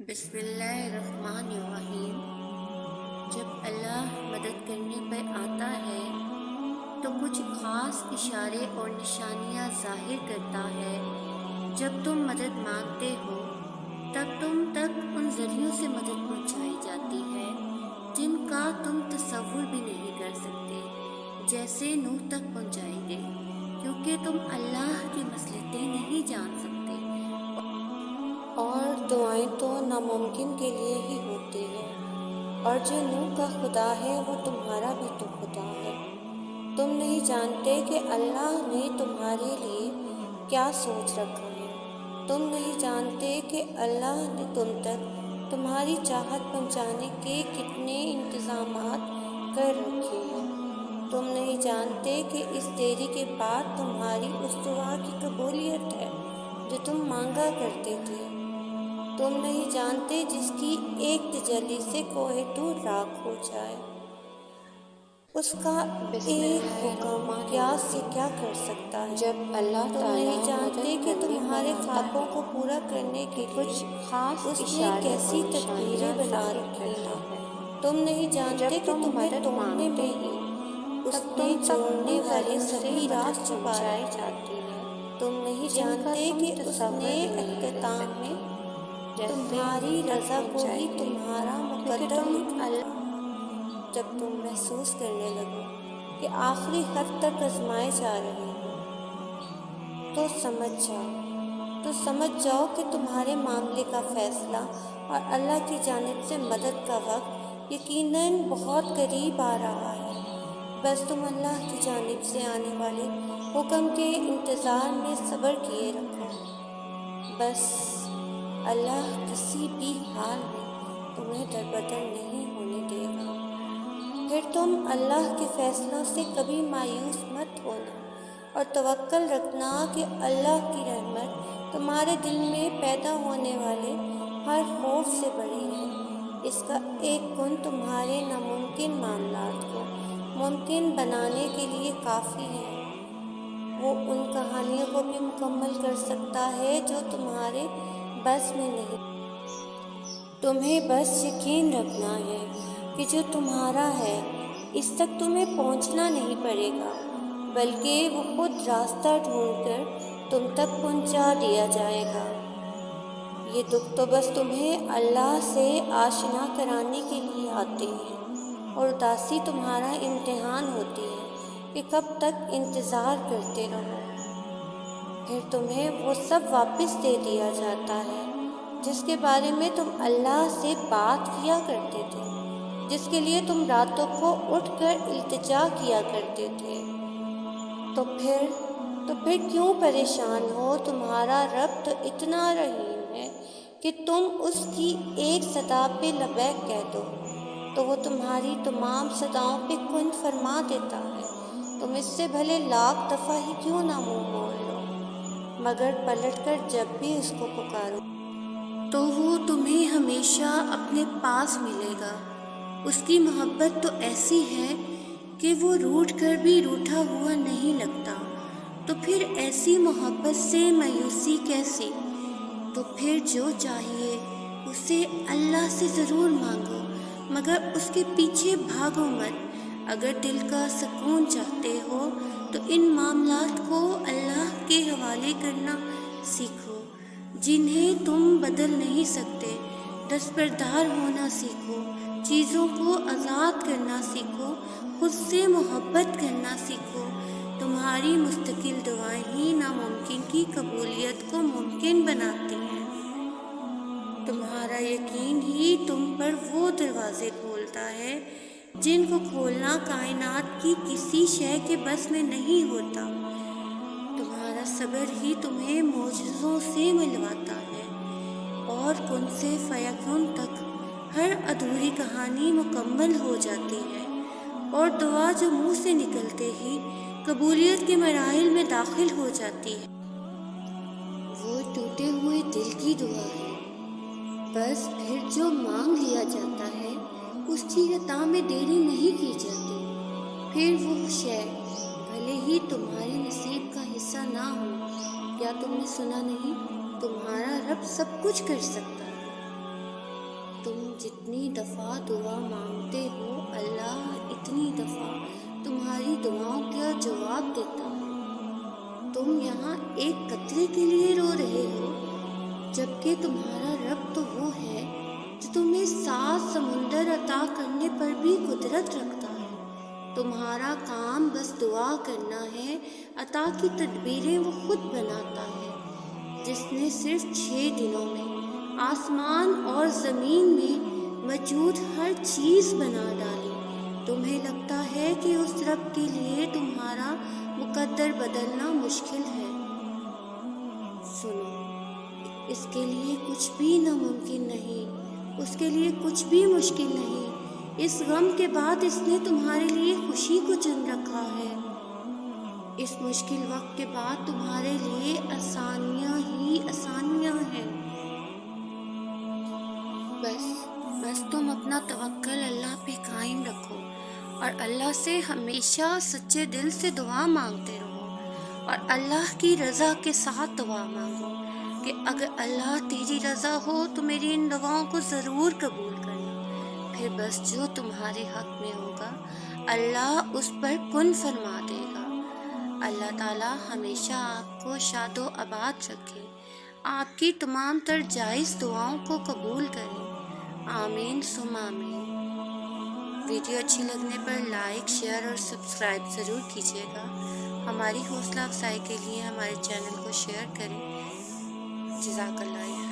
بسم اللہ الرحمن الرحیم۔ جب اللہ مدد کرنے پر آتا ہے تو کچھ خاص اشارے اور نشانیاں ظاہر کرتا ہے۔ جب تم مدد مانگتے ہو تب تم تک ان ذریعوں سے مدد پہنچائی جاتی ہے جن کا تم تصور بھی نہیں کر سکتے، جیسے نوح تک پہنچائی گئی، کیونکہ تم اللہ کی مصلحتیں نہیں جان سکتے۔ اور دعائیں تو ناممکن کے لیے ہی ہوتی ہیں، اور جو نوح کا خدا ہے وہ تمہارا بھی تو خدا ہے۔ تم نہیں جانتے کہ اللہ نے تمہارے لیے کیا سوچ رکھا ہے۔ تم نہیں جانتے کہ اللہ نے تم تک تمہاری چاہت پہنچانے کے کتنے انتظامات کر رکھے ہیں۔ تم نہیں جانتے کہ اس دیری کے بعد تمہاری اس دعا کی قبولیت ہے جو تم مانگا کرتے تھے۔ تم نہیں جانتے جس کی ایک تجلی سے کوہ طور راکھ ہو جائے، اس کا ایک حکم کیا سے کیا کر سکتا ہے۔ جب اللہ تم تعالیٰ نہیں جانتے کہ تمہارے خوابوں کو پورا کرنے کے کچھ لیے خاص اس نے اشارے کیسی اور تدبیریں نشانیاں بنا ظاہر رکھی کرتا ہیں۔ ہے۔ تم نہیں جانتے جب کہ تم تمہیں مدد توڑنے مانگتے میں ہی ہو اس تب نے تم تک جوڑنے ان والے ذریعوں سے سبھی راز مدد چھپا پہنچائی رکھے جاتی ہیں۔ ہے تم نہیں جن کا جانتے تم کہ اس تصور نے بھی نہیں کر اختتام میں سکتے، جیسے تمہاری نوح تک رضا کو ہی پہنچائی گئی، تمہارا کیونکہ مقدر تم لکھا تھا۔ جب تم محسوس کرنے لگو کہ آخری حد تک آزمائے جا رہے ہو تو سمجھ جاؤ کہ تمہارے معاملے کا فیصلہ اور اللہ کی جانب سے مدد کا وقت یقیناً بہت قریب آ رہا ہے۔ بس تم اللہ کی جانب سے آنے والے حکم کے انتظار میں صبر کیے رکھو۔ بس اللہ کسی بھی حال میں تمہیں دربدر نہیں ہونے دے گا۔ پھر تم اللہ کے فیصلوں سے کبھی مایوس مت ہونا اور توکل رکھنا کہ اللہ کی رحمت تمہارے دل میں پیدا ہونے والے ہر خوف سے بڑی ہے۔ اس کا ایک گن تمہارے ناممکن معاملات کو ممکن بنانے کے لیے کافی ہے۔ وہ ان کہانیوں کو بھی مکمل کر سکتا ہے جو تمہارے بس میں نہیں۔ تمہیں بس یقین رکھنا ہے کہ جو تمہارا ہے اس تک تمہیں پہنچنا نہیں پڑے گا، بلکہ وہ خود راستہ ڈھونڈ کر تم تک پہنچا دیا جائے گا۔ یہ دکھ تو بس تمہیں اللہ سے آشنا کرانے کے لیے آتے ہیں، اور اداسی تمہارا امتحان ہوتی ہے کہ کب تک انتظار کرتے رہو۔ پھر تمہیں وہ سب واپس دے دیا جاتا ہے جس کے بارے میں تم اللہ سے بات کیا کرتے تھے، جس کے لیے تم راتوں کو اٹھ کر التجا کیا کرتے تھے۔ تو پھر کیوں پریشان ہو؟ تمہارا رب تو اتنا رحیم ہے کہ تم اس کی ایک صدا پہ لبیک کہہ دو تو وہ تمہاری تمام صداؤں پہ کن فرما دیتا ہے۔ تم اس سے بھلے لاکھ دفعہ ہی کیوں نہ منہ موڑ لو، مگر پلٹ کر جب بھی اس کو پکارو تو وہ تمہیں ہمیشہ اپنے پاس ملے گا۔ اس کی محبت تو ایسی ہے کہ وہ روٹھ کر بھی روٹھا ہوا نہیں لگتا۔ تو پھر ایسی محبت سے مایوسی کیسی؟ تو پھر جو چاہیے اسے اللہ سے ضرور مانگو، مگر اس کے پیچھے بھاگو مت۔ اگر دل کا سکون چاہتے ہو تو ان معاملات کو اللہ کے حوالے کرنا سیکھو جنہیں تم بدل نہیں سکتے۔ دستبردار ہونا سیکھو، چیزوں کو آزاد کرنا سیکھو، خود سے محبت کرنا سیکھو۔ تمہاری مستقل دعائیں ہی ناممکن کی قبولیت کو ممکن بناتی ہیں۔ تمہارا یقین ہی تم پر وہ دروازے کھولتا ہے جن کو کھولنا کائنات کی کسی شے کے بس میں نہیں ہوتا۔ تمہارا صبر ہی تمہیں معجزوں سے ملواتا ہے، اور کن سے فیکون تک ہر ادھوری کہانی مکمل ہو جاتی ہے، اور دعا جو منہ سے نکلتے ہی قبولیت کے مراحل میں داخل ہو جاتی ہے۔ وہ ٹوٹے ہوئے دل کی دعا ہے، بس پھر جو مانگ لیا جاتا ہے اس کی عطا میں دیری نہیں کی جاتی۔ پھر وہ شے بھلے ہی تمہارے نصیب کا حصہ نہ ہو، کیا تم نے سنا نہیں؟ تمہارا رب سب کچھ کر سکتا ہے۔ جتنی دفعہ دعا مانگتے ہو اللہ اتنی دفعہ تمہاری دعاؤں کا جواب دیتا ہے۔ تم یہاں ایک قطرے کے لیے رو رہے ہو، جبکہ تمہارا رب تو وہ ہے جو تمہیں 7 سمندر عطا کرنے پر بھی قدرت رکھتا ہے۔ تمہارا کام بس دعا کرنا ہے، عطا کی تدبیریں وہ خود بناتا ہے۔ جس نے صرف 6 دنوں میں آسمان اور زمین میں موجود ہر چیز بنا ڈالی، تمہیں لگتا ہے کہ اس رب کے لیے تمہارا مقدر بدلنا مشکل ہے؟ سنو، اس کے لیے کچھ بھی ناممکن نہیں، اس کے لیے کچھ بھی مشکل نہیں۔ اس غم کے بعد اس نے تمہارے لیے خوشی کو چن رکھا ہے۔ اس مشکل وقت کے بعد تمہارے لیے آسانیاں ہی آسانیاں ہیں۔ بس تم اپنا توکل اللہ پہ قائم رکھو اور اللہ سے ہمیشہ سچے دل سے دعا مانگتے رہو، اور اللہ کی رضا کے ساتھ دعا مانگو کہ اگر اللہ تیری رضا ہو تو میری ان دعاؤں کو ضرور قبول کرنا۔ پھر بس جو تمہارے حق میں ہوگا اللہ اس پر کن فرما دے گا۔ اللہ تعالیٰ ہمیشہ آپ کو شاد و آباد رکھے، آپ کی تمام تر جائز دعاؤں کو قبول کرے، آمین ثم آمین۔ ویڈیو اچھی لگنے پر لائک، شیئر اور سبسکرائب ضرور کیجیے گا۔ ہماری حوصلہ افزائی کے لیے ہمارے چینل کو شیئر کریں۔ جزاک اللہ۔